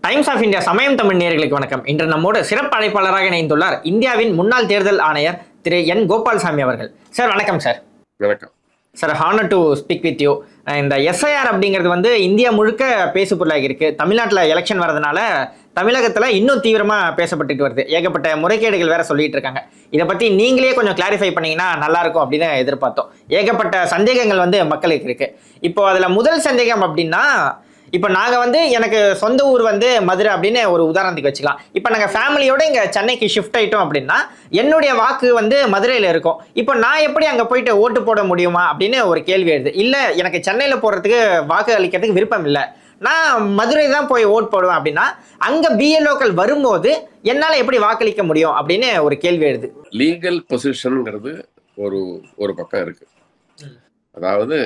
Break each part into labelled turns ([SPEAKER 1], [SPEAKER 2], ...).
[SPEAKER 1] Times of India சமயம் தமிழ் நேயர்களுக்கு வணக்கம். இன்று நம்மோடு சிறப்பு அழைப்பாளராக இணைந்துள்ளார் இந்தியாவின் முன்னாள் தேர்தல் ஆணையர் திரு என் கோபால்சாமி அவர்கள். சார் வணக்கம் சார்.
[SPEAKER 2] வணக்கம்
[SPEAKER 1] sir. Honour to speak with you. இந்த எஸ்ஐஆர் அப்படிங்கிறது வந்து இந்தியா முழுக்க பேசு பொருளாகி இருக்கு. தமிழ்நாட்டில் எலெக்ஷன் வரதுனால தமிழகத்தில் இன்னும் தீவிரமாக பேசப்பட்டுட்டு வருது. ஏகப்பட்ட முறைகேடுகள் வேற சொல்லிட்டு இருக்காங்க. இதை பற்றி நீங்களே கொஞ்சம் கிளாரிஃபை பண்ணீங்கன்னா நல்லா இருக்கும் அப்படின்னு எதிர்பார்த்தோம். ஏகப்பட்ட சந்தேகங்கள் வந்து மக்களுக்கு இருக்கு. இப்போ அதில் முதல் சந்தேகம் அப்படின்னா, இப்போ நாங்கள் வந்து எனக்கு சொந்த ஊர் வந்து மதுரை அப்படின்னு ஒரு உதாரணத்துக்கு வச்சுக்கலாம். இப்போ நாங்கள் ஃபேமிலியோட இங்கே சென்னைக்கு ஷிஃப்ட் ஆகிட்டோம் அப்படின்னா என்னுடைய வாக்கு வந்து மதுரையில் இருக்கும். இப்போ நான் எப்படி அங்கே போயிட்டு ஓட்டு போட முடியுமா அப்படின்னு ஒரு கேள்வி எழுது. இல்லை, எனக்கு சென்னையில் போகிறதுக்கு வாக்கு அளிக்கிறதுக்கு விருப்பம் இல்லை, நான் மதுரை தான் போய் ஓட் போடுவேன் அப்படின்னா அங்கே பிஎல்ஓக்கள் வரும்போது என்னால் எப்படி வாக்களிக்க முடியும் அப்படின்னு ஒரு கேள்வி எழுது.
[SPEAKER 2] லீகல் பொசிஷனுங்கிறது ஒரு பக்கம் இருக்கு. அதாவது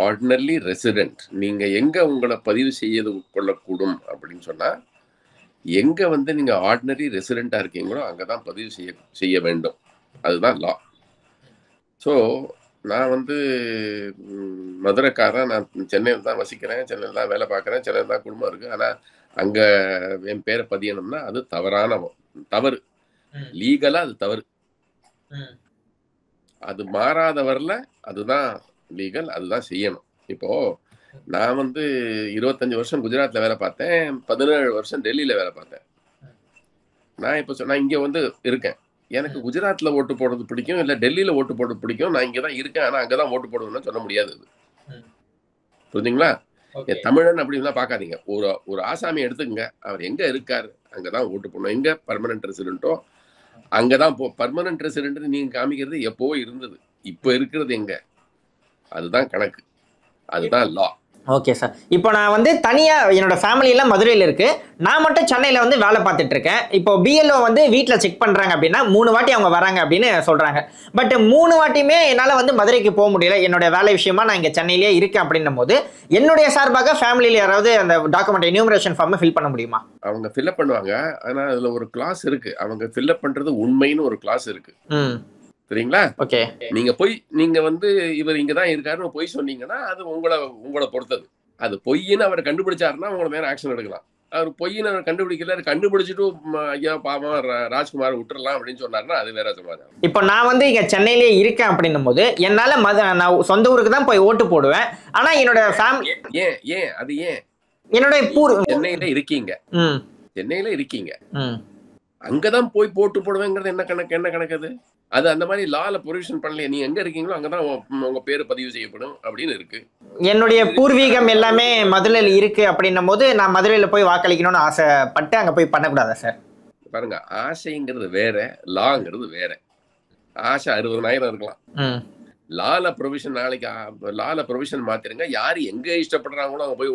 [SPEAKER 2] ஆர்டினரி ரெசிடென்ட், நீங்க எங்க உங்களை பதிவு செய்து கொள்ளக்கூடும் அப்படின்னு சொன்னா, எங்க வந்து நீங்க ஆர்டினரி ரெசிடென்டா இருக்கீங்களோ அங்கதான் பதிவு செய்ய வேண்டும். அதுதான் லா. ஸோ நான் வந்து மதுரைக்காரன், நான் சென்னையில் தான் வசிக்கிறேன், சென்னையில் தான் வேலை பார்க்குறேன், சென்னையில் தான் குடும்பம் இருக்கு. ஆனால் அங்கே என் பேரை பதியணும்னா அது தவறு. லீகலாக அது தவறு. அது மாறாதவரில் அதுதான் லீகல், அதுதான் செய்யணும். இப்போ நான் வந்து 25 வருஷம் குஜராத்தில் வேலை பார்த்தேன், 17 வருஷம் டெல்லியில் வேலை பார்த்தேன். நான் இப்போ நான் இங்கே வந்து இருக்கேன். எனக்கு குஜராத்தில் ஓட்டு போடுறது பிடிக்கும், இல்லை டெல்லியில் ஓட்டு போடுறது பிடிக்கும். நான் இங்கே தான் இருக்கேன், ஆனால் அங்கே தான் ஓட்டு போடுவேன்னு சொல்ல முடியாது. புரிஞ்சுங்களா? தமிழன் அப்படின்னு தான் பார்க்காதீங்க. ஒரு ஆசாமி எடுத்துக்கங்க, அவர் எங்கே இருக்காரு அங்கே தான் ஓட்டு போடணும். எங்கே பர்மனன்ட் ரெசிடென்ட்டோ அங்கே தான் பர்மனன்ட் ரெசிடென்ட் நீங்கள் காமிக்கிறது எப்போவோ இருந்தது. இப்போ இருக்கிறது எங்கே, அதுதான் கணக்கு, அதுதான் லா.
[SPEAKER 1] Okay sir. இப்போ நான் வந்து தனியாக என்னோட ஃபேமிலியெல்லாம் மதுரையில் இருக்கு, நான் மட்டும் சென்னையில் வந்து வேலை பார்த்துட்டு இருக்கேன். இப்போ பிஎல்ஓ வந்து வீட்டில் செக் பண்ணுறாங்க அப்படின்னா 3 வாட்டி அவங்க வராங்க அப்படின்னு சொல்கிறாங்க. பட் 3 வாட்டியுமே என்னால் வந்து மதுரைக்கு போக முடியல, என்னோட வேலை விஷயமா நான் இங்கே சென்னையிலேயே இருக்கேன் அப்படின்னும் போது என்னுடைய சார்பாக ஃபேமிலியில் யாராவது அந்த டாக்குமெண்ட் என்யூமரேஷன் ஃபார்மை ஃபில் பண்ண முடியுமா?
[SPEAKER 2] அவங்க ஃபில்அப் பண்ணுவாங்க. ஆனால் அதில் ஒரு கிளாஸ் இருக்கு, அவங்க ஃபில்அப் பண்ணுறது உண்மைன்னு ஒரு கிளாஸ் இருக்கு. சரிங்களா?
[SPEAKER 1] ஓகே.
[SPEAKER 2] நீங்க வந்து இவர் இங்கதான் இருக்காருன்னு பொய் சொன்னீங்கன்னா அது உங்களை பொறுத்தது. அது பொய்ன்னு அவர் கண்டுபிடிச்சாருன்னா உங்களை மேல ஆக்ஷன் எடுக்கலாம். அவர் பொய்ன்னு அவர் கண்டுபிடிச்சிட்டு ஐயா பாவம் ராஜ்குமார் விட்டுறலாம் அப்படின்னு சொன்னாருன்னா அது வேற சமாச்சாரம்.
[SPEAKER 1] இப்போ நான் வந்து இங்க சென்னையிலேயே இருக்கேன் அப்படின்னும் போது என்னால நான் சொந்த ஊருக்கு தான் போய் ஓட்டு போடுவேன். ஆனா என்னோட ஃபேமிலி
[SPEAKER 2] ஏன்
[SPEAKER 1] என்னோட
[SPEAKER 2] சென்னையில இருக்கீங்க, அங்கதான் போய் போட்டு போடுவேங்கிறது என்ன கணக்கு? அது அந்த மாதிரி லால ப்ரொவிஷன் பண்ணல. நீ எங்க இருக்கீங்களோ அங்கதான் உங்க பேரு பதிவு செய்யப்படும் அப்படின்னு இருக்கு.
[SPEAKER 1] என்னுடைய பூர்வீகம் எல்லாமே மதுரையில் இருக்கு அப்படின்னும் போது நான் மதுரையில போய் வாக்களிக்கணும்னு ஆசைப்பட்டு அங்க போய் பண்ணக்கூடாதா சார்?
[SPEAKER 2] பாருங்க, ஆசைங்கிறது வேற, லாங்கிறது வேற. ஆசை 60,000 இருக்கலாம். லால ப்ரொவிஷன் மாத்திருங்க. யாரு எங்க இஷ்டப்படுறாங்களோ அவங்க போய்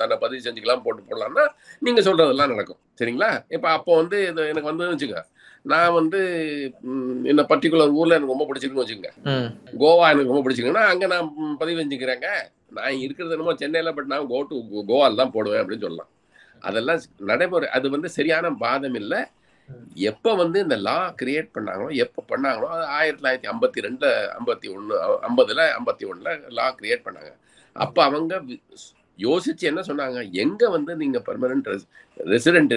[SPEAKER 2] தன்னை பதிவு செஞ்சுக்கலாம், போட்டு போடலாம்னா நீங்க சொல்றதெல்லாம் நடக்கும். சரிங்களா? இப்ப அப்போ வந்து எனக்கு வந்து வச்சுக்க, நான் வந்து இந்த பர்டிகுலர் ஊர்ல எனக்கு ரொம்ப பிடிச்சிருக்குன்னு வச்சுக்கோங்க, கோவா எனக்கு ரொம்ப பிடிச்சிருக்குன்னா அங்க நான் பதிவு செஞ்சுக்கிறேங்க. நான் இருக்கிறது என்னமோ சென்னையில, பட் நான் கோவால தான் போடுவேன் அப்படின்னு சொல்லலாம். அதெல்லாம் நடைமுறை. அது வந்து சரியான வாதம் இல்லை. எப்ப வந்து இந்த லா கிரியேட் பண்ணாங்களோ, எப்ப பண்ணாங்களோ, அது 1952 51 லா கிரியேட் பண்ணாங்க. அப்ப அவங்க யோசிச்சு என்ன சொன்னாங்க, எங்க வந்து நீங்க பெர்மனன்ட் ரெசிடென்டா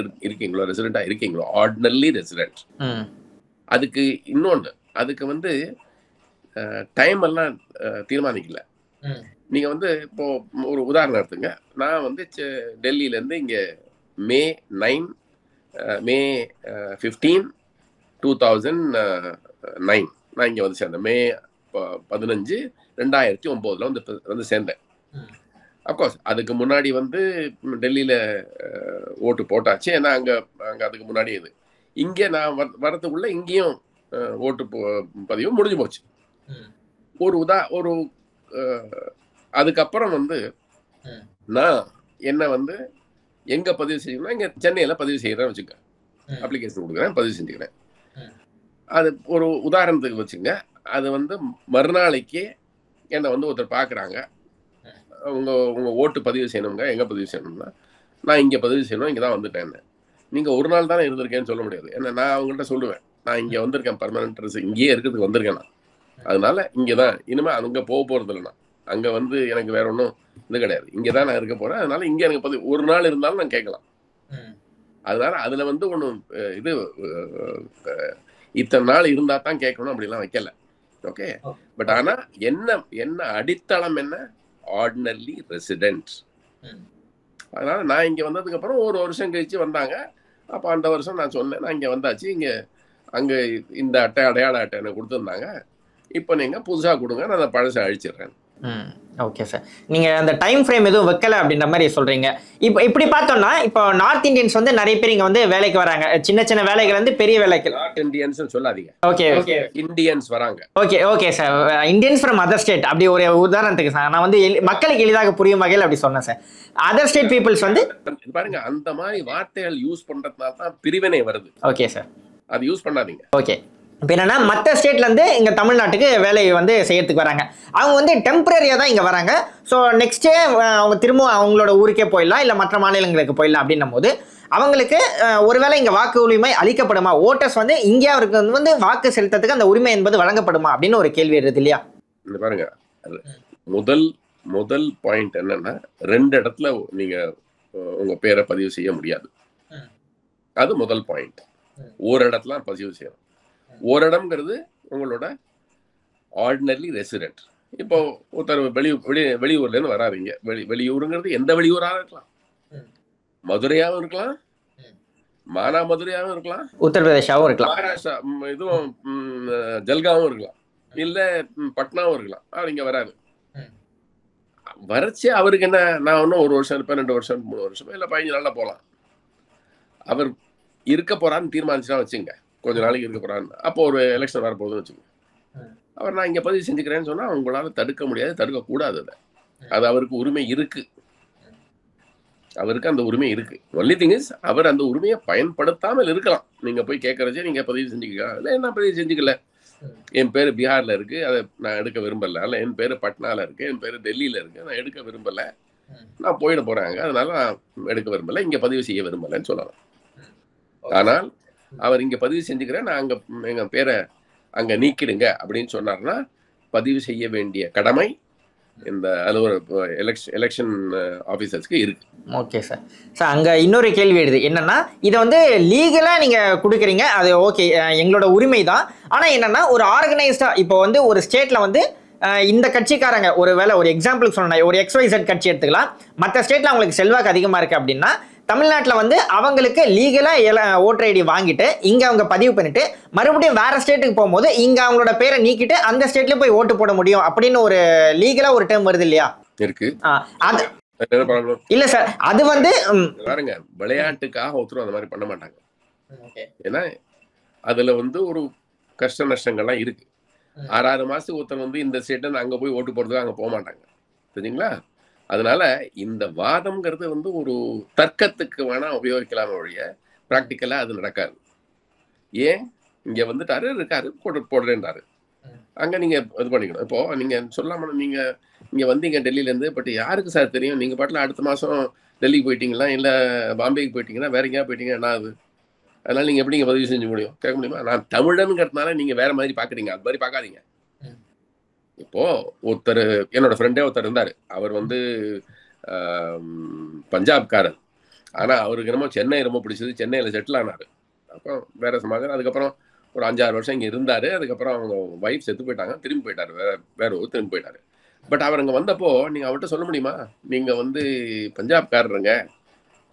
[SPEAKER 2] இருக்கீங்களோ, ஆர்டினரி ரெசிடென்ட், அதுக்கு இன்னொன்று, அதுக்கு வந்து டைம் எல்லாம் தீர்மானிக்கல. நீங்க வந்து இப்போ ஒரு உதாரணம் எடுத்துங்க. நான் வந்து டெல்லியில இருந்து இங்க மே 15, 2009 நான் இங்க வந்து சேர்ந்தேன். மே 15, 2009 வந்து சேர்ந்தேன். அப்கோர்ஸ் அதுக்கு முன்னாடி வந்து டெல்லியில ஓட்டு போட்டாச்சு. ஏன்னா அங்க அதுக்கு முன்னாடி இது இங்கே நான் வரத்துக்குள்ள இங்கேயும் ஓட்டு பதிவு முடிஞ்சு போச்சு. ஒரு அதுக்கப்புறம் வந்து நான் என்ன வந்து எங்க பதிவு செய்யணும்னா இங்க சென்னையில பதிவு செய்யறேன் வச்சுக்க, அப்ளிகேஷன் கொடுக்குறேன், பதிவு செஞ்சுக்கிறேன். அது ஒரு உதாரணத்துக்கு வச்சுங்க. அது வந்து மறுநாளைக்கு என்னை வந்து ஒருத்தர் பார்க்குறாங்க, உங்க ஓட்டு பதிவு செய்யணுங்க, எங்க பதிவு செய்யணும்னா நான் இங்க பதிவு செய்யணும், இங்கே தான் வந்துட்டேன். நீங்க ஒரு நாள் தானே இருந்திருக்கேன்னு சொல்ல முடியாது. ஏன்னா நான் அவங்கள்ட்ட சொல்லுவேன், நான் இங்கே வந்திருக்கேன், பர்மனன்ட் இங்கேயே இருக்கிறதுக்கு வந்திருக்கேன் நான், அதனால இங்கே தான் இனிமே அங்கே போகிறது இல்லை. நான் அங்கே வந்து எனக்கு வேற ஒன்றும் இது கிடையாது, இங்கே தான் நான் இருக்க போகிறேன், அதனால இங்கே எனக்கு ஒரு நாள் இருந்தாலும் நான் கேட்கலாம். அதனால அதுல வந்து ஒன்றும் இது இத்தனை நாள் இருந்தா தான் கேட்கணும் அப்படிலாம் வைக்கல. ஓகே, பட் ஆனா என்ன என்ன அடித்தளம் என்ன, ஆர்டினரி ரெசிடென்ட். அதனால நான் இங்க வந்ததுக்கு அப்புறம் ஒரு வருஷம் கழிச்சு வந்தாங்க. அப்போ அந்த வருஷம் நான் சொன்னேன், நான் இங்க வந்தாச்சு, இங்க அங்க இந்த அட்டை அடையாள அட்டை எனக்கு கொடுத்துருந்தாங்க, இப்போ நீங்க புதுசா கொடுங்க, நான் அந்த பழசை அழிச்சிடுறேன்.
[SPEAKER 1] Okay sir. நீங்க அந்த டைம் ஃப்ரேம் எதுவும் வைக்கல அப்படின்ற மாதிரி சொல்றீங்க. இப்போ இப்படி பார்த்தோம்னா இப்போ நார்த் இந்தியன்ஸ் வந்து நிறைய பேர் இங்க வந்து வேலைக்கு வராங்க, சின்ன சின்ன வேலைகள் வந்து பெரிய வேலைக்கு.
[SPEAKER 2] நார்த் இந்தியன்ஸ் சொல்லாதீங்க,
[SPEAKER 1] ஓகே ஓகே,
[SPEAKER 2] இந்தியன்ஸ் வராங்க.
[SPEAKER 1] Okay okay sir, Indians from other state அப்படி ஒரு உதாரணத்துக்கு சார் நான் வந்து மக்களுக்கு எளிதாக புரியும் வகையில் அப்படி சொன்னேன் சார். அதர் ஸ்டேட் பீப்புள்ஸ் வந்து
[SPEAKER 2] பாருங்க, அந்த மாதிரி வார்த்தைகள் யூஸ் பண்றதுனால தான் பிரிவினை வருது.
[SPEAKER 1] ஓகே சார்,
[SPEAKER 2] அது யூஸ் பண்ணாதீங்க.
[SPEAKER 1] ஓகே. இப்போ என்னன்னா மற்ற ஸ்டேட்லேருந்து இங்கே தமிழ்நாட்டுக்கு வேலையை வந்து செய்யறதுக்கு வராங்க. அவங்க வந்து டெம்பரரியாக தான் இங்கே வராங்க. ஸோ நெக்ஸ்டே அவங்க திரும்ப அவங்களோட ஊருக்கே போயிடலாம், இல்லை மற்ற மாநிலங்களுக்கு போயிடலாம். அப்படின்னும் போது அவங்களுக்கு ஒருவேளை இங்கே வாக்கு உரிமை அளிக்கப்படுமா, ஓட்டர்ஸ் வந்து இங்கே அவருக்கு வந்து வாக்கு செலுத்துறதுக்கு அந்த உரிமை என்பது வழங்கப்படுமா அப்படின்னு ஒரு கேள்வி வருது இல்லையா?
[SPEAKER 2] இந்த பாருங்க, முதல் பாயிண்ட் என்னன்னா, 2 இடத்துல நீங்க உங்க பேரை பதிவு செய்ய முடியாது. அது முதல் பாயிண்ட். ஒரு இடத்துல பதிவு செய்யணும். ஒரு இடம்ங்கிறது உங்களோட ஆர்டினரி ரெசிடென்ட். இப்போ ஒருத்தர் வெளியூர்ல இருந்து வராதிங்க, வெளியூருங்கிறது எந்த வெளியூராக இருக்கலாம், மதுரையாகவும் இருக்கலாம், மானாமதுரையாகவும் இருக்கலாம்,
[SPEAKER 1] உத்தரப்பிரதேசாவும் இருக்கலாம்,
[SPEAKER 2] மகாராஷ்டிரா இதுவும் ஜல்காவும் இருக்கலாம், இல்ல பட்னாவும் இருக்கலாம். அவர் இங்க வராது. வரைச்சு அவருக்கு என்ன, நான் ஒன்றும் 1 வருஷம் இருப்பேன், 2 வருஷம் 3 வருஷம் இல்லை 15 நாள்ல போகலாம். அவர் இருக்க போறான்னு தீர்மானிச்சுனா வச்சுங்க, கொஞ்ச நாளைக்கு இருக்க போறான்னு, அப்போ ஒரு எலெக்ஷன் வரப்போகுதுன்னு வச்சுங்க, அவர் நான் இங்க பதிவு செஞ்சுக்கிறேன்னு சொன்னா உங்களால தடுக்க முடியாது, தடுக்க கூடாது. அது அவருக்கு உரிமை இருக்கு, அவருக்கு அந்த உரிமை இருக்கு. ஒன்லி திங் இஸ் அவர் அந்த உரிமையை பயன்படுத்தாமல் இருக்கலாம். நீங்க போய் கேட்கறச்சே நீங்க பதிவு செஞ்சுக்கலாம், இல்லை நான் பதிவு செஞ்சுக்கல, என் பேர் பீகார்ல இருக்கு, அதை நான் எடுக்க விரும்பல, இல்லை என் பேர் பட்னால இருக்கு, என் பேர் டெல்லியில இருக்கு, நான் எடுக்க விரும்பல, நான் போயிட போறாங்க, அதனால நான் எடுக்க விரும்பல, இங்க பதிவு செய்ய விரும்பலன்னு சொல்லலாம். ஆனால் அவர் இங்க பதிவு செஞ்சுக்கிறேன், நான் அங்க எங்க பேரை அங்க நீக்கிடுங்க அப்படின்னு சொன்னார்னா பதிவு செய்ய வேண்டிய கடமை இந்த எலெக்ஷன் ஆஃபீஸர்ஸ்க்கு இருக்கு.
[SPEAKER 1] Okay sir. சார் அங்கே இன்னொரு கேள்வி எழுது என்னன்னா, இதை வந்து லீகலாக நீங்கள் கொடுக்குறீங்க, அது ஓகே எங்களோட உரிமை தான். ஆனால் என்னன்னா ஒரு ஆர்கனைஸ்டாக இப்போ வந்து ஒரு ஸ்டேட்டில் வந்து இந்த கட்சிக்காரங்க ஒரு வேலை, ஒரு எக்ஸாம்பிளுக்கு சொன்னேன், ஒரு XYZ கட்சி எடுத்துக்கலாம், மற்ற ஸ்டேட்டில் அவங்களுக்கு செல்வாக்கு அதிகமாக இருக்குது அப்படின்னா தமிழ்நாட்டில் வந்து அவங்களுக்கு லீகலாக ஓட்டர் ஐடி வாங்கிட்டு இங்கே அவங்க பதிவு பண்ணிட்டு மறுபடியும் வேற ஸ்டேட்டுக்கு போகும்போது இங்கே அவங்களோட பேரை நீக்கிட்டு அந்த ஸ்டேட்லேயும் போய் ஓட்டு போட முடியும் அப்படின்னு ஒரு லீகலாக ஒரு டேர்ம் வருது இல்லையா?
[SPEAKER 2] இருக்கு.
[SPEAKER 1] அது இல்ல சார், அது வந்து
[SPEAKER 2] பாருங்க, விளையாட்டுக்காக ஒருத்தரும் அந்த மாதிரி பண்ண மாட்டாங்க. ஏன்னா அதுல வந்து ஒரு கஷ்ட நஷ்டங்கள்லாம் இருக்கு. 6 மாசத்துக்கு ஒருத்தர் வந்து இந்த ஸ்டேட் அங்க போய் ஓட்டு போடுறதுக்கு அங்க போக மாட்டாங்க, தெரியுங்களா? அதனால இந்த வாதம்ங்கிறது வந்து ஒரு தர்க்கத்துக்கு வேணா உபயோகிக்கலாம் ஒழிய பிராக்டிக்கலா அது நடக்காது. ஏன், இங்க வந்துட்டாரு இருக்காரு போடுறேன்றாரு, அங்க நீங்க இது பண்ணிக்கணும். இப்போ நீங்க சொல்லாம நீங்க இங்க வந்தீங்க டெல்லியில இருந்து, பட் யாருக்கு சார் தெரியும் நீங்க பாட்டுல அடுத்த மாசம் டெல்லிக்கு போயிட்டீங்களா, இல்ல பாம்பேக்கு போயிட்டீங்கன்னா, வேற எங்கேயா போயிட்டீங்க என்ன ஆகுது? அதனால நீங்க எப்படி பதிவு செஞ்சு முடியும், கேட்க முடியுமா? நான் தமிழனுங்கிறதுனால நீங்க வேற மாதிரி பாக்குறீங்க, அது மாதிரி பார்க்காதீங்க. இப்போ ஒருத்தர் என்னோட ஃப்ரெண்டே ஒருத்தர் இருந்தாரு, அவர் வந்து பஞ்சாப்காரர், ஆனா அவருக்கு என்னமோ சென்னை ரொம்ப பிடிச்சது, சென்னையில செட்டில் ஆனாரு. அப்புறம் வேற சமாதானம், அதுக்கப்புறம் ஒரு 5-6 வருஷம் இங்க இருந்தாரு. அதுக்கப்புறம் அவங்க ஒய்ஃப் செத்து போயிட்டாங்க, திரும்பி போயிட்டாரு, வேற ஒரு திரும்பி போயிட்டாரு. பட் அவர் அங்க வந்தப்போ நீங்க அவர்கிட்ட சொல்ல முடியுமா, நீங்க வந்து பஞ்சாப்காரருங்க,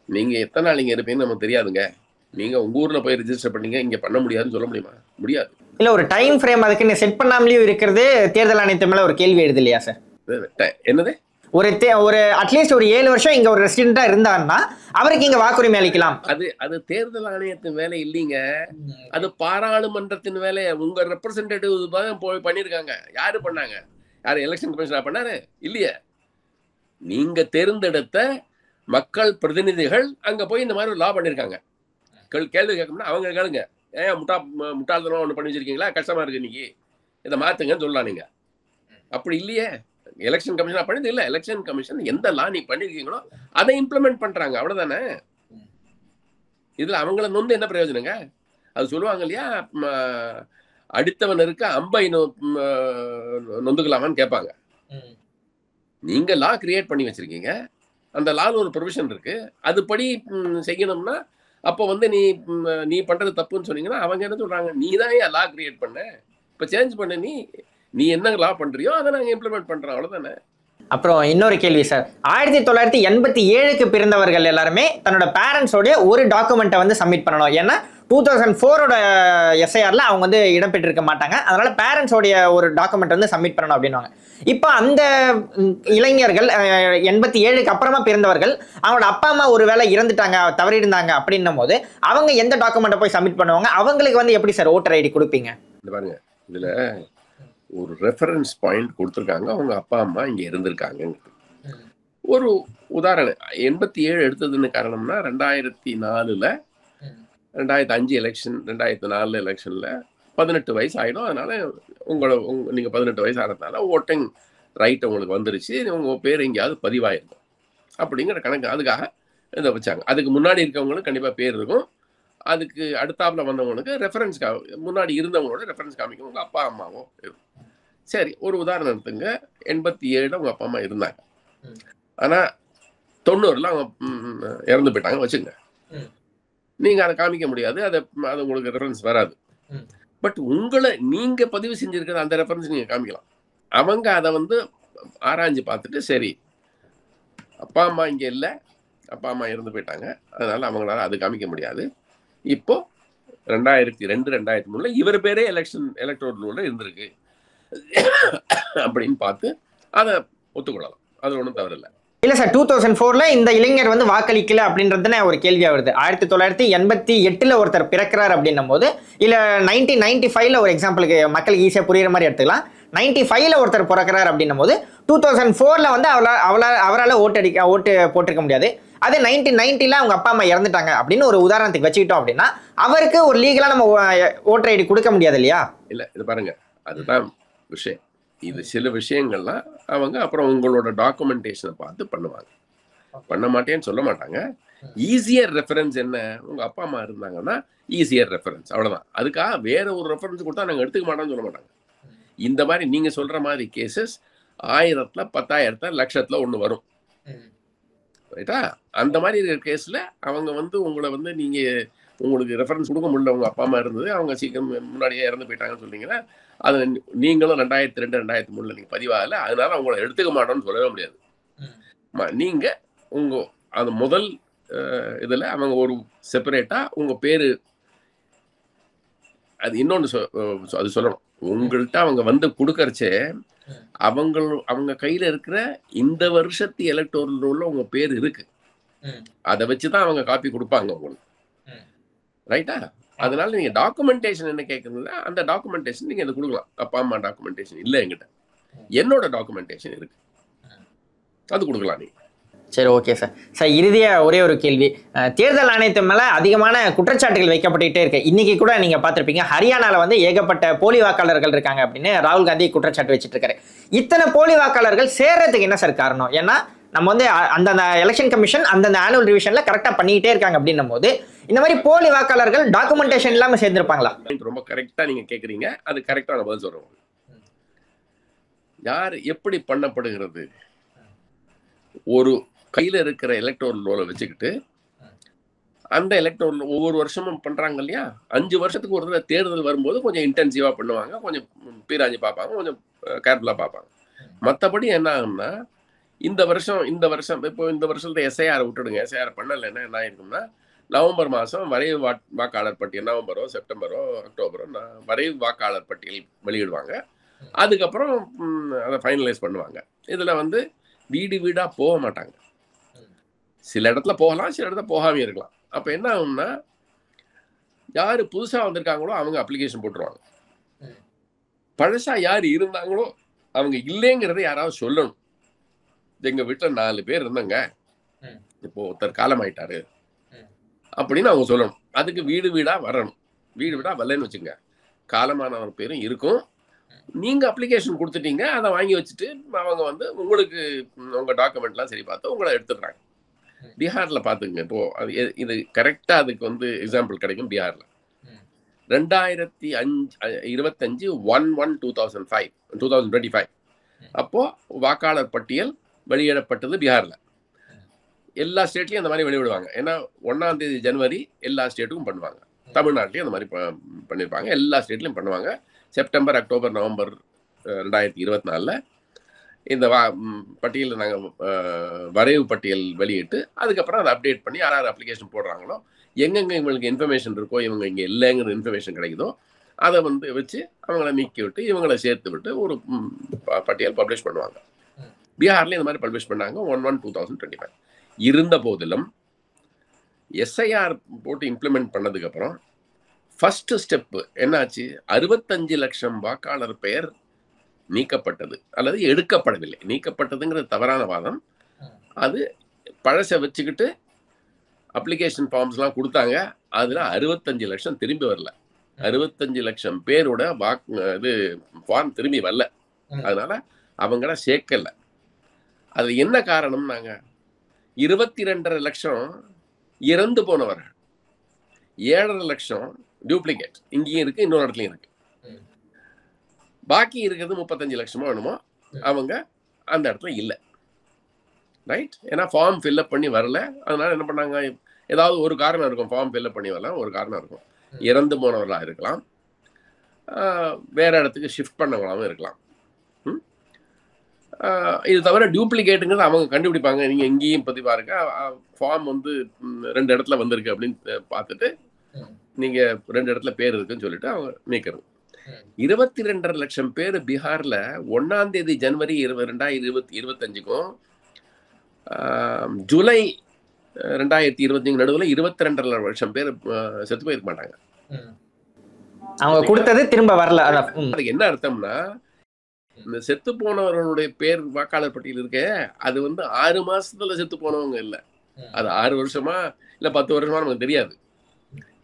[SPEAKER 2] நீங்க எத்தனை நாள் இங்க இருப்பீங்கன்னு நமக்கு தெரியாதுங்க, நீங்க உங்க ஊர்ல போய் ரிஜிஸ்டர் பண்ணீங்க, இங்க பண்ண முடியாதுன்னு சொல்ல முடியுமா? முடியாது.
[SPEAKER 1] இல்ல ஒரு டைம் ஃப்ரேம் அதுக்கு செட் பண்ணாமலேயும் இருக்கிறது தேர்தல் ஆணையத்து மேல ஒரு கேள்வி எழுது இல்லையா சார்?
[SPEAKER 2] என்னது,
[SPEAKER 1] ஒரு அட்லீஸ்ட் ஒரு 7 வருஷம் இங்க ஒரு ரெசிடென்ட்டா இருந்தாருன்னா அவருக்கு இங்க வாக்குரிமை அளிக்கலாம்.
[SPEAKER 2] அது தேர்தல் ஆணையத்தின் வேலை இல்லைங்க, அது பாராளுமன்றத்தின் வேலை. உங்க ரெப்ரசன்டேட்டிவ் போய் பண்ணிருக்காங்க. யாரு பண்ணாங்க? யாரு எலெக்ஷன் கமிஷனர் பண்ணாரு? இல்லையே. நீங்க தேர்ந்தெடுத்த மக்கள் பிரதிநிதிகள் அங்க போய் இந்த மாதிரி லா பண்ணிருக்காங்க. கேள்வி கேட்கணும்னா அவங்க கேளுங்க, ஏன் முட்டாள்தனம் ஒண்ணு பண்ணி வச்சிருக்கீங்களா, கஷ்டமா இருக்கு இன்னைக்கு, இதை மாத்துங்கன்னு சொல்லலாம். நீங்க அப்படி இல்லையே, எலெக்ஷன் கமிஷன் பண்ணது இல்ல. எலெக்ஷன் கமிஷன் எந்த லா நீ பண்ணிருக்கீங்களோ அதை இம்ப்ளிமெண்ட் பண்றாங்க, அவ்வளவுதானே. இதுல அவங்கள நொந்து என்ன பிரயோஜனங்க? அது சொல்லுவாங்க இல்லையா, அடித்தவன் இருக்க அம்பை நொந்துக்கலாமான்னு கேட்பாங்க. நீங்க லா கிரியேட் பண்ணி வச்சிருக்கீங்க, அந்த லால ஒரு ப்ரொவிஷன் இருக்கு, அதுபடி செய்யணும்னா அப்போ வந்து நீ பண்றது தப்புன்னு சொன்னீங்கன்னா அவங்க என்ன சொல்றாங்க, நீ தான் ஏன் லா கிரியேட் பண்ண, இப்போ சேஞ்ச் பண்ண, நீ என்ன லா பண்றியோ அதை நாங்கள் இம்ப்ளிமெண்ட் பண்றோம், அவ்வளவுதானே.
[SPEAKER 1] அப்புறம் இன்னொரு கேள்வி சார், 1987க்கு பிறந்தவர்கள் எல்லாருமே தன்னோட பேரண்ட்ஸோடைய ஒரு டாக்குமெண்ட்டை வந்து சப்மிட் பண்ணணும். ஏன்னா 2004ஓட எஸ்ஐஆர்ல அவங்க வந்து இடம்பெற்றிருக்க மாட்டாங்க. அதனால பேரண்ட்ஸோடைய ஒரு டாக்குமெண்ட் வந்து சப்மிட் பண்ணணும் அப்படின்வாங்க. இப்போ அந்த இளைஞர்கள் 87க்கு அப்புறமா பிறந்தவர்கள் அவங்களோட அப்பா அம்மா ஒரு வேளை இறந்துட்டாங்க, தவறியிருந்தாங்க அப்படின்னும் போது அவங்க எந்த டாக்குமெண்ட்டை போய் சப்மிட் பண்ணுவாங்க? அவங்களுக்கு வந்து எப்படி சார் ஓட்டர் ஐடி கொடுப்பீங்க?
[SPEAKER 2] பாருங்க, இதுல ஒரு ரெஃபரன்ஸ் பாயிண்ட் கொடுத்துருக்காங்க, அவங்க அப்பா அம்மா இங்க இருந்திருக்காங்க. ஒரு உதாரணம் 87 எடுத்ததுன்னு காரணம்னா 2004ல் 2005 எலெக்ஷன் 2004 எலெக்ஷன்ல 18 வயசு ஆயிடும். அதனால நீங்க 18 வயசு ஆனதுனால ஓட்டிங் ரைட் உங்களுக்கு வந்துருச்சு, உங்க பேர் எங்கேயாவது பதிவாயிருக்கும் அப்படிங்கிற கணக்கு. அதுக்காக இதை வச்சாங்க. அதுக்கு முன்னாடி இருக்கவங்களுக்கு கண்டிப்பா பேர் இருக்கும், அதுக்கு அடுத்தாப்புல வந்தவங்களுக்கு ரெஃபரன்ஸ் முன்னாடி இருந்தவங்களோட ரெஃபரன்ஸ் காமிக்கும் உங்க அப்பா அம்மாவும் இருக்கும். சரி, ஒரு உதாரணம் எடுத்துங்க. 87 உங்க அப்பா அம்மா இருந்தாங்க, ஆனா 90ல் அவங்க இறந்து போயிட்டாங்க வச்சுங்க. நீங்க அதை காமிக்க முடியாது, அது உங்களுக்கு ரெஃபரன்ஸ் வராது. பட் நீங்க பதிவு செஞ்சிருக்கிற அந்த ரெஃபரன்ஸ் நீங்க காமிக்கலாம். அவங்க அதை வந்து ஆராய்ஞ்சு பார்த்துட்டு, சரி அப்பா அம்மா இங்க இல்லை, அப்பா அம்மா இறந்து போயிட்டாங்க, அதனால அவங்களால அது காமிக்க முடியாது. இப்போ 2002 2003 இவர் பேரே எலக்டோரல் ரூல்ல இருந்திருக்கு அப்படின்னு பார்த்து அதை ஒத்துக்கொள்ளலாம். அது ஒன்றும் தவறு இல்லை.
[SPEAKER 1] இல்ல சார், 2004ல இந்த இளைஞர் வந்து வாக்களிக்கல அப்படின்றதுன்னு ஒரு கேள்வியா வருது. 1988ல ஒருத்தர் பிறக்கிறார் அப்படின்னும் போது, இல்ல 1995ல ஒரு எக்ஸாம்பிளுக்கு மக்களுக்கு ஈஸியா புரியுற மாதிரி எடுத்துக்கலாம். 95ல ஒருத்தர் பிறக்கிறார் அப்படின்னும் போது 2004ல வந்து அவரால் ஓட்டு போட்டிருக்க முடியாது. அதே 1990ல அவங்க அப்பா அம்மா இறந்துட்டாங்க அப்படின்னு ஒரு உதாரணத்துக்கு வச்சுக்கிட்டோம் அப்படின்னா அவருக்கு ஒரு லீகலா நம்ம ஓட்டர் ஐடி கொடுக்க முடியாது இல்லையா?
[SPEAKER 2] இல்ல, இது பாருங்க, அதுதான் விஷயம். இது சில விஷயங்கள்லாம் அவங்க அப்புறம் உங்களோட டாக்குமெண்டேஷனை பார்த்து பண்ணுவாங்க. பண்ண மாட்டேன்னு சொல்ல மாட்டாங்க. ஈஸியர் ரெஃபரன்ஸ் என்ன, உங்க அப்பா அம்மா இருந்தாங்கன்னா ஈஸியர் ரெஃபரன்ஸ், அவ்வளவுதான். அதுக்காக வேற ஒரு ரெஃபரன்ஸ் கொடுத்தா நாங்கள் எடுத்துக்க மாட்டோம்னு சொல்ல மாட்டாங்க. இந்த மாதிரி நீங்க சொல்ற மாதிரி கேசஸ் 1000ல் 10,000ல் லட்சத்துல ஒண்ணு வரும், ரைட்டா? அந்த மாதிரி இருக்கிற கேஸ்ல அவங்க வந்து உங்களை வந்து உங்களுக்கு ரெஃபரன்ஸ் கொடுக்க முடியல, உங்க அப்பா அம்மா இருந்தது, அவங்க சீக்கிரம் முன்னாடியே இறந்து போயிட்டாங்கன்னு சொன்னீங்கன்னா அது நீங்களும் 2002 2003ல் நீங்க பதிவாகல, அதனால அவங்கள எடுத்துக்க மாட்டோம்னு சொல்லவே முடியாது. நீங்க அது முதல் இதுல அவங்க ஒரு செப்பரேட்டா உங்க பேரு, அது இன்னொன்று அது சொல்லணும். உங்கள்கிட்ட அவங்க வந்து கொடுக்கறச்சே அவங்க கையில இருக்கிற இந்த வருஷத்து எலக்டோரல் ரூல்ல உங்க பேர் இருக்கு, அதை வச்சுதான் அவங்க காப்பி கொடுப்பாங்க உங்களுக்கு, ரைட்டா? அதனால நீங்க டாக்குமெண்டேஷன் என்ன கேட்குறீங்களா, அந்த டாக்குமெண்டேஷன் நீங்க அதை கொடுக்கலாம். அப்பா அம்மா டாக்குமெண்டேஷன் இல்லை என்கிட்ட, என்னோட டாக்குமெண்டேஷன் இருக்கு, அது கொடுக்கலாம் நீங்க.
[SPEAKER 1] சரி, ஓகே சார். சார், இறுதியா ஒரே ஒரு கேள்வி. தேர்தல் ஆணையத்தின் மேல அதிகமான குற்றச்சாட்டுகள் வைக்கப்பட்டுட்டே இருக்கு. இன்னைக்கு கூட நீங்க பார்த்திருப்பீங்க, ஹரியானால வந்து ஏகப்பட்ட போலி வாக்காளர்கள் இருக்காங்க அப்படின்னு ராகுல் காந்தி குற்றச்சாட்டு வச்சுட்டு இருக்காரு. இத்தனை போலி வாக்காளர்கள் சேர்றதுக்கு என்ன சார் காரணம்? ஏன்னா நம்ம வந்து அந்தந்த எலெக்ஷன் கமிஷன் அந்தந்த ஆனுவல் ரிவிஷன்ல கரெக்டா பண்ணிக்கிட்டே இருக்காங்க அப்படின்னும் போது இந்த மாதிரி போலி வாக்காளர்கள் டாக்குமெண்டேஷன் இல்லாம சேர்ந்திருப்பாங்களா?
[SPEAKER 2] ரொம்ப கரெக்டா நீங்க கேக்குறீங்க, அது கரெக்டான பதில் சொல்றோம். யார் எப்படி பண்ணப்படுகிறது, ஒரு கையில இருக்கிற எலக்டோரல் ரோலை வச்சுக்கிட்டு அந்த எலக்டோரல் ஒவ்வொரு வருஷமும் பண்றாங்க இல்லையா, 5 வருஷத்துக்கு ஒரு தடவை தேர்தல் வரும்போது கொஞ்சம் இன்டென்சிவா பண்ணுவாங்க, கொஞ்சம் பீராஞ்சி பார்ப்பாங்க, கொஞ்சம் கேர்ஃபுல்லா பார்ப்பாங்க. மற்றபடி என்ன ஆகும்னா இந்த வருஷம் இப்போ இந்த வருஷத்துல எஸ்ஐஆர் விட்டுடுங்க, எஸ்ஐஆர் பண்ணலைன்னா என்ன ஆயிருக்கும்னா நவம்பர் மாதம் வரைவு வாக்காளர் பட்டியல், நவம்பரோ செப்டம்பரோ அக்டோபரோ வரைவு வாக்காளர் பட்டியல் வெளியிடுவாங்க. அதுக்கப்புறம் அதை ஃபைனலைஸ் பண்ணுவாங்க. இதில் வந்து வீடு வீடாக போக மாட்டாங்க, சில இடத்துல போகலாம், சில இடத்துல போகாமல் இருக்கலாம். அப்போ என்ன ஆகும்னா யார் புதுசாக வந்திருக்காங்களோ அவங்க அப்ளிகேஷன் போட்டுருவாங்க, பழசா யார் இருந்தாங்களோ அவங்க இல்லைங்கிறத யாராவது சொல்லணும். எங்கள் வீட்டில் 4 பேர் இருந்தாங்க, இப்போ ஒருத்தர் காலமாயிட்டாரு அப்படின்னு அவங்க சொல்லணும். அதுக்கு வீடு வீடாக வரணும். வீடு வீடாக வரலன்னு வச்சுங்க, காலமானவர் பேரும் இருக்கும். நீங்கள் அப்ளிகேஷன் கொடுத்துட்டீங்க, அதை வாங்கி வச்சுட்டு அவங்க வந்து உங்களுக்கு உங்கள் டாக்குமெண்ட்லாம் சரி பார்த்து உங்களை எடுத்துடுறாங்க. பீகாரில் பார்த்துங்க, இப்போ இது கரெக்டாக அதுக்கு வந்து எக்ஸாம்பிள் கிடைக்கும். பீகாரில் 2025 2025 அப்போ வாக்காளர் பட்டியல் வெளியிடப்பட்டது பீகாரில். எல்லா ஸ்டேட்லையும் அந்த மாதிரி வெளியிடுவாங்க. ஏன்னா 1ஆம் தேதி ஜனவரி எல்லா ஸ்டேட்டுக்கும் பண்ணுவாங்க. தமிழ்நாட்டிலையும் அந்த மாதிரி பண்ணியிருப்பாங்க. எல்லா ஸ்டேட்லையும் பண்ணுவாங்க. செப்டம்பர், அக்டோபர், நவம்பர் 2024 இந்த பட்டியலில் நாங்கள் வரைவு பட்டியல் வெளியிட்டு அதுக்கப்புறம் அதை அப்டேட் பண்ணி யார் அப்ளிகேஷன் போடுறாங்களோ எங்கெங்கே இவங்களுக்கு இன்ஃபர்மேஷன் இருக்கோ, இவங்க இங்கே இல்லைங்கிற இன்ஃபர்மேஷன் கிடைக்குதோ அதை வந்து வச்சு அவங்கள நீக்கி விட்டு இவங்களை சேர்த்து விட்டு ஒரு பட்டியல் பப்ளிஷ் பண்ணுவாங்க. பீகார்லேயும் இந்த மாதிரி பப்ளிஷ் பண்ணாங்க 1/1/2025. இருந்த போதிலும் எஸ்ஐஆர் போட்டு இம்ப்ளிமெண்ட் பண்ணதுக்கப்புறம் ஃபர்ஸ்ட் ஸ்டெப்பு என்னாச்சு, 65 லட்சம் வாக்காளர் பெயர் நீக்கப்பட்டது அல்லது எடுக்கப்படவில்லை. நீக்கப்பட்டதுங்கிறது தவறான வாதம். அது பழசை வச்சுக்கிட்டு அப்ளிகேஷன் ஃபார்ம்ஸ்லாம் கொடுத்தாங்க. அதில் 65 லட்சம் திரும்பி வரல. 65 லட்சம் பேரோட இது ஃபார்ம் திரும்பி வரல. அதனால அவங்கள சேர்க்கல. அது என்ன காரணம்? நாங்கள் 22.5 லட்சம் இறந்து போனவர்கள், 7.5 லட்சம் டூப்ளிகேட் இங்கேயும் இருக்கு, இன்னொரு இடத்துலையும் இருக்கு. பாக்கி இருக்கிறது 35 லட்சமோ வேணுமோ அவங்க அந்த இடத்துல இல்லை. ரைட்? ஏன்னா ஃபார்ம் ஃபில்அப் பண்ணி வரல. அதனால என்ன பண்ணாங்க, ஏதாவது ஒரு காரணம் இருக்கும். ஃபார்ம் ஃபில்அப் பண்ணி வரல, ஒரு காரணம் இருக்கும். இறந்து போனவர்களாக இருக்கலாம், வேற இடத்துக்கு ஷிஃப்ட் பண்ணவங்களாகவும் இருக்கலாம். இது தவிர டூப்ளிகேட்டுங்கிறது அவங்க கண்டுபிடிப்பாங்க. நீங்கள் எங்கேயும் பற்றி பாருங்க, ஃபார்ம் வந்து 2 இடத்துல வந்திருக்கு அப்படின்னு பார்த்துட்டு நீங்கள் 2 இடத்துல பேர் இருக்குன்னு சொல்லிட்டு அவங்க நீக்கிறது. 22.5 லட்சம் பேர் பீகார்ல 1ஆம் தேதி ஜனவரி 2025க்கும் ஜூலை 2025 நடுவில் 22.5 லட்சம் பேர் செத்து போயிருக்க மாட்டாங்க.
[SPEAKER 1] அவங்க கொடுத்தது திரும்ப வரல.
[SPEAKER 2] அதுக்கு என்ன அர்த்தம்னா, இந்த செத்து போனவர்களுடைய பேர் வாக்காளர் பட்டியல் இருக்கே, அது வந்து 6 மாசத்துல செத்து போனவங்க இல்லை, அது 6 வருஷமா இல்ல 10 வருஷமா நமக்கு தெரியாது.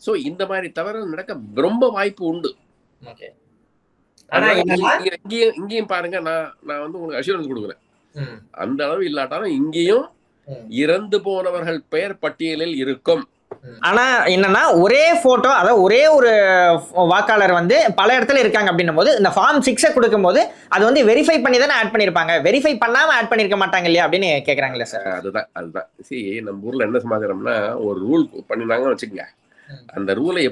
[SPEAKER 2] ஸோ இந்த மாதிரி தவறு நடக்க ரொம்ப வாய்ப்பு உண்டு. இங்கேயும் பாருங்க, நான் வந்து உங்களுக்கு அஷூரன்ஸ் கொடுக்குறேன், அந்த அளவு இல்லாட்டாலும் இங்கேயும் இறந்து போனவர்கள் பெயர் பட்டியலில் இருக்கும்.
[SPEAKER 1] ஆனா என்னன்னா, ஒரே போட்டோ, அதாவது ஒரே ஒரு வாக்காளர் வந்து பல இடத்துல இருக்காங்க அப்படின்னும் போது இந்த ஃபார்ம் 6 கொடுக்கும் போது அது வந்து வெரிஃபை பண்ணி தானே ஆட் பண்ணிருப்பாங்க, வெரிஃபை பண்ணாம ஆட் பண்ணிருக்க மாட்டாங்க இல்லையா அப்படின்னு கேக்குறாங்களே சார்.
[SPEAKER 2] அதுதான் சரி, நம்ம ஊர்ல என்ன சமாச்சாரம்னா, ஒரு ரூல் பண்ணினாங்கன்னு வச்சுக்கோங்க, அந்த ரூலை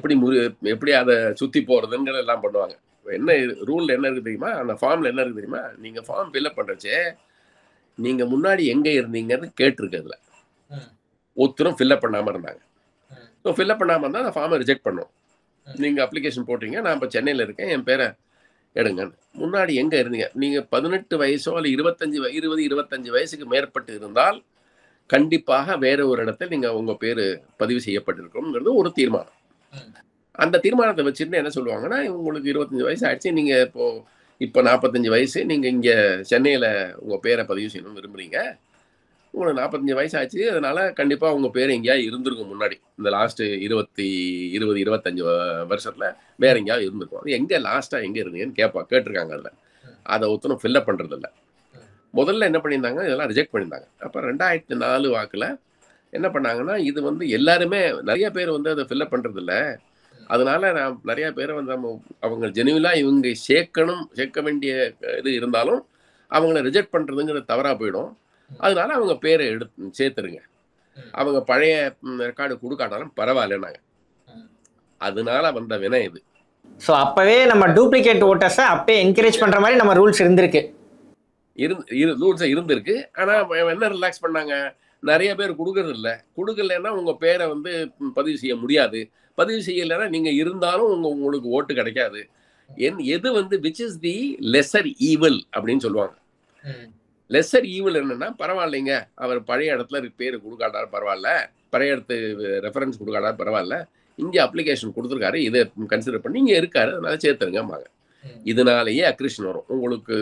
[SPEAKER 2] எப்படி அதை சுத்தி போறதுங்கிற எல்லாம் பண்ணுவாங்க. என்ன ரூல் என்ன இருக்கு தெரியுமா, அந்த ஃபார்ம்ல என்ன இருக்கு தெரியுமா, நீங்க ஃபார்ம் ஃபில்அப் பண்றச்சே நீங்க முன்னாடி எங்க இருந்தீங்கன்னு கேட்டிருக்கிறதுல ஒருத்தரும் ஃபில்அப் பண்ணாம இருந்தாங்க. ஸோ ஃபில்அப் பண்ணாம இருந்தால் அந்த ஃபார்மை ரிஜெக்ட் பண்ணும். நீங்க அப்ளிகேஷன் போட்டீங்க, நான் இப்போ சென்னையில் இருக்கேன், என் பேரை எடுங்கன்னு. முன்னாடி எங்க இருந்தீங்க, நீங்க 18 வயசோ அல்ல 25 வயசுக்கு மேற்பட்டு இருந்தால் கண்டிப்பாக வேற ஒரு இடத்துல நீங்க உங்க பேரு பதிவு செய்யப்பட்டிருக்கோங்கிறது ஒரு தீர்மானம். அந்த தீர்மானத்தை வச்சுட்டு என்ன சொல்லுவாங்கன்னா, உங்களுக்கு 25 வயசு ஆயிடுச்சு, நீங்க இப்போ 45 வயசு, நீங்க இங்க சென்னையில உங்க பேரை பதிவு செய்யணும்னு விரும்புறீங்க, உங்களுக்கு 45 வயசு ஆச்சு, அதனால கண்டிப்பா உங்க பேர் எங்கேயாவது இருந்திருக்கும் முன்னாடி, இந்த லாஸ்ட் 20-25 வருஷத்துல வேற எங்கேயாவது இருந்திருக்கும். அது எங்க லாஸ்டா எங்க இருந்தீங்கன்னு கேட்டிருக்காங்க. அதுல அதை ஒருத்தனும் ஃபில்அப் பண்றது இல்லை. முதல்ல என்ன பண்ணியிருந்தாங்க, இதெல்லாம் ரிஜெக்ட் பண்ணியிருந்தாங்க. அப்போ 2004 வாக்கில் என்ன பண்ணாங்கன்னா, இது வந்து எல்லாருமே நிறைய பேர் வந்து அதை ஃபில்அப் பண்ணுறது இல்லை, அதனால நான் நிறைய பேரை வந்து அவங்க ஜெனுவினாக இவங்க சேர்க்க வேண்டிய இது இருந்தாலும் அவங்கள ரிஜெக்ட் பண்ணுறதுங்கிற தவறாக போயிடும், அதனால அவங்க பேரை சேர்த்துருங்க, அவங்க பழைய ரெக்கார்டு கொடுக்காட்டாலும் பரவாயில்லன்னாங்க. அதனால வந்த வினை இது.
[SPEAKER 1] ஸோ அப்பவே நம்ம டூப்ளிகேட் ஓட்டர்ஸை அப்பவே என்கரேஜ் பண்ற மாதிரி நம்ம ரூல்ஸ் இருந்திருக்கு.
[SPEAKER 2] ஆனா என்ன ரிலாக்ஸ் பண்ணாங்க, நிறைய பேர் கொடுக்கலன்னா உங்க பேரை வந்து பதிவு செய்ய முடியாது, பதிவு செய்யலைன்னா நீங்க இருந்தாலும் உங்களுக்கு ஓட்டு கிடைக்காது. எது வந்து which is the lesser evil அப்படின்னு சொல்லுவாங்க. லெசர் ஈவில் என்னன்னா, பரவாயில்லைங்க, அவர் பழைய இடத்துல பேர் கொடுக்காட்டாரு பரவாயில்ல, பழைய இடத்து ரெஃபரன்ஸ் கொடுக்காட்டாரு பரவாயில்ல, இங்கே அப்ளிகேஷன் கொடுத்துருக்காரு, இதை கன்சிடர் பண்ணி இங்கே இருக்காரு, அதனால சேர்த்துருங்கம்பாங்க. இதனாலேயே அக்ரிஷன் வரும் உங்களுக்கு.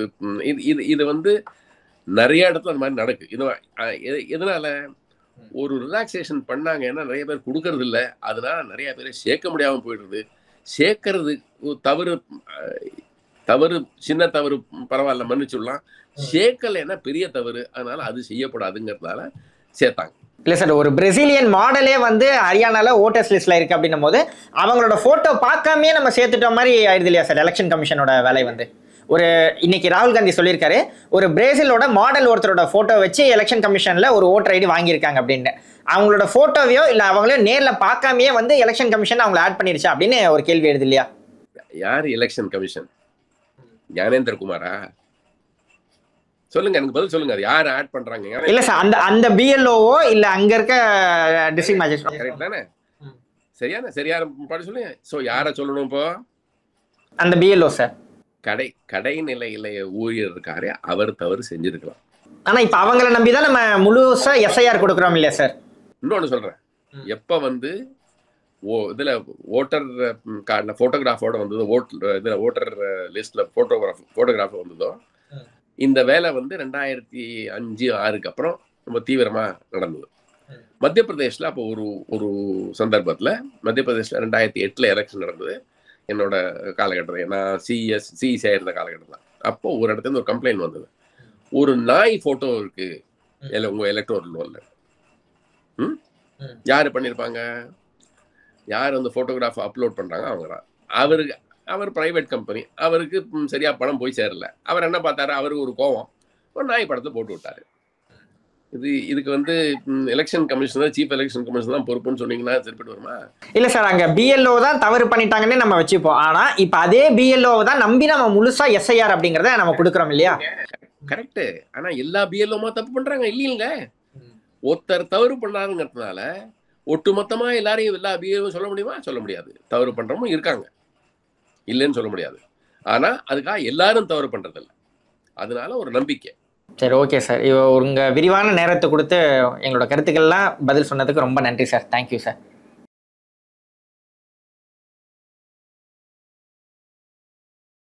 [SPEAKER 2] இது வந்து நிறைய இடத்துல அந்த மாதிரி நடக்கு. இதனால ஒரு ரிலாக்ஸேஷன் பண்ணாங்க, ஏன்னா நிறைய பேர் கொடுக்கறது இல்லை, அதனால நிறைய பேரை சேர்க்க முடியாம போயிடுறது. சேர்க்கறது தவறு சின்ன தவறு பரவாயில்ல மன்னிச்சுடலாம், சேர்க்கலைன்னா பெரிய தவறு, அதனால அது செய்யப்படாதுங்கிறதுனால சேர்த்தாங்க.
[SPEAKER 1] இல்லை சார், ஒரு பிரேசிலியன் மாடலே வந்து ஹரியானால ஓட்டர்ஸ் லிஸ்ட்ல இருக்கு அப்படின்னும் போது அவங்களோட போட்டோ பார்க்காமே நம்ம சேர்த்துட்ட மாதிரி ஆயிடுது இல்லையா சார் எலெக்ஷன் கமிஷனோட வேலை வந்து. ஒரு இன்னைக்கு ராகுல் காந்தி சொல்லியிருக்காரு, ஒரு பிரேசிலோட மாடல் ஒருத்தரோட போட்டோ வச்சு எலெக்ஷன் கமிஷன்ல ஒரு ஓட்டர் ஐடி வாங்கியிருக்காங்க அப்படின்னு. அவங்களோட போட்டோவையோ இல்ல அவங்களையோ நேர்ல பார்க்காமயே வந்து எலெக்ஷன் கமிஷன் அவங்களை ஆட் பண்ணிருச்சா அப்படின்னு ஒரு கேள்வி எழுது இல்லையா?
[SPEAKER 2] யார் எலெக்ஷன் கமிஷன்? ஞானேந்திர குமாரா? சொல்லுங்க, எனக்கு பதில் சொல்லுங்க. அது யார் ஆட் பண்றாங்க?
[SPEAKER 1] இல்ல சார், அந்த பிஎல்ஓவோ இல்ல அங்க இருக்க டிஸ்ட்ரிக்ட் மேஜிஸ்ட்ரேட்.
[SPEAKER 2] கரெக்ட் தானே? சரியான பாடி சொல்லுங்க. சோ யார சொல்லணும் இப்போ?
[SPEAKER 1] அந்த பிஎல்ஓ சார்.
[SPEAKER 2] கடைநிலையில ஊழியர் இருக்காரு, அவர் தவறு செஞ்சிருக்கலாம்.
[SPEAKER 1] ஆனா இப்ப அவங்கள நம்பிதான் நம்ம முழுசா எஸ்ஐஆர் கொடுக்குறோம் இல்லையா சார்?
[SPEAKER 2] இன்னொன்னு சொல்றேன், எப்ப வந்து இதுல ஓட்டர் கார்டுல போட்டோகிராஃபோட வந்ததோ, இதுல ஓட்டர் லிஸ்ட்ல போட்டோகிராஃப் வந்ததோ, இந்த வேலை வந்து 2005-6க்கு அப்புறம் ரொம்ப தீவிரமா நடந்தது. மத்திய பிரதேஷ்ல அப்போ ஒரு சந்தர்ப்பத்துல, மத்திய பிரதேஷ்ல 2008 எலெக்ஷன் நடந்தது. என்னோட காலகட்டத்தில் நான் சிஇசி இருந்த காலகட்டத்தில். அப்போ ஒரு இடத்துல ஒரு கம்ப்ளைண்ட் வந்தது, ஒரு நாய் போட்டோ இருக்கு உங்க எலக்டோரல் ரோல்ல. யாரு பண்ணிருப்பாங்க? யார் அந்த போட்டோகிராஃப் அப்லோட் பண்றாங்க அவங்க தான். அவர் பிரைவேட் கம்பெனி, அவருக்கு சரியா பணம் போய் சேரல. அவர் என்ன பார்த்தாரு, அவருக்கு ஒரு கோவம், ஒரு நாய் படத்தை போட்டு விட்டாரு. இதுக்கு வந்து election commissioner, chief election commissioner தான் பொறுப்புன்னு சொன்னீங்கன்னா திருப்பிட்டு வருமா?
[SPEAKER 1] இல்ல சார், அங்க பிஎல்ஓ தான் தவறு பண்ணிட்டாங்கன்னு நம்ம வச்சுப்போம். ஆனா இப்ப அதே பிஎல்ஓ தான் நம்பி நம்ம முழுசா எஸ்ஐஆர் அப்படிங்கறத நம்ம கொடுக்குறோம் இல்லையா?
[SPEAKER 2] கரெக்ட். ஆனா எல்லா பிஎல்ஓமா தப்பு பண்றாங்க இல்லீங்க. ஒருத்தர் தவறு பண்ணாருங்கிறதுனால ஒட்டுமொத்தமா எல்லாரையும் எல்லா பிஎல்ஓ சொல்ல முடியுமா? சொல்ல முடியாது. தவறு பண்றவங்க இருக்காங்க, இல்லைன்னு சொல்ல முடியாது. ஆனா அதுக்காக எல்லாரும் தவறு பண்றதில்ல. அதனால ஒரு நம்பிக்கை.
[SPEAKER 1] சரி, ஓகே சார். உங்க விரிவான நேரத்தை கொடுத்து எங்களோட கருத்துக்கள்லாம் பதில் சொன்னதுக்கு ரொம்ப நன்றி சார். Thank you sir.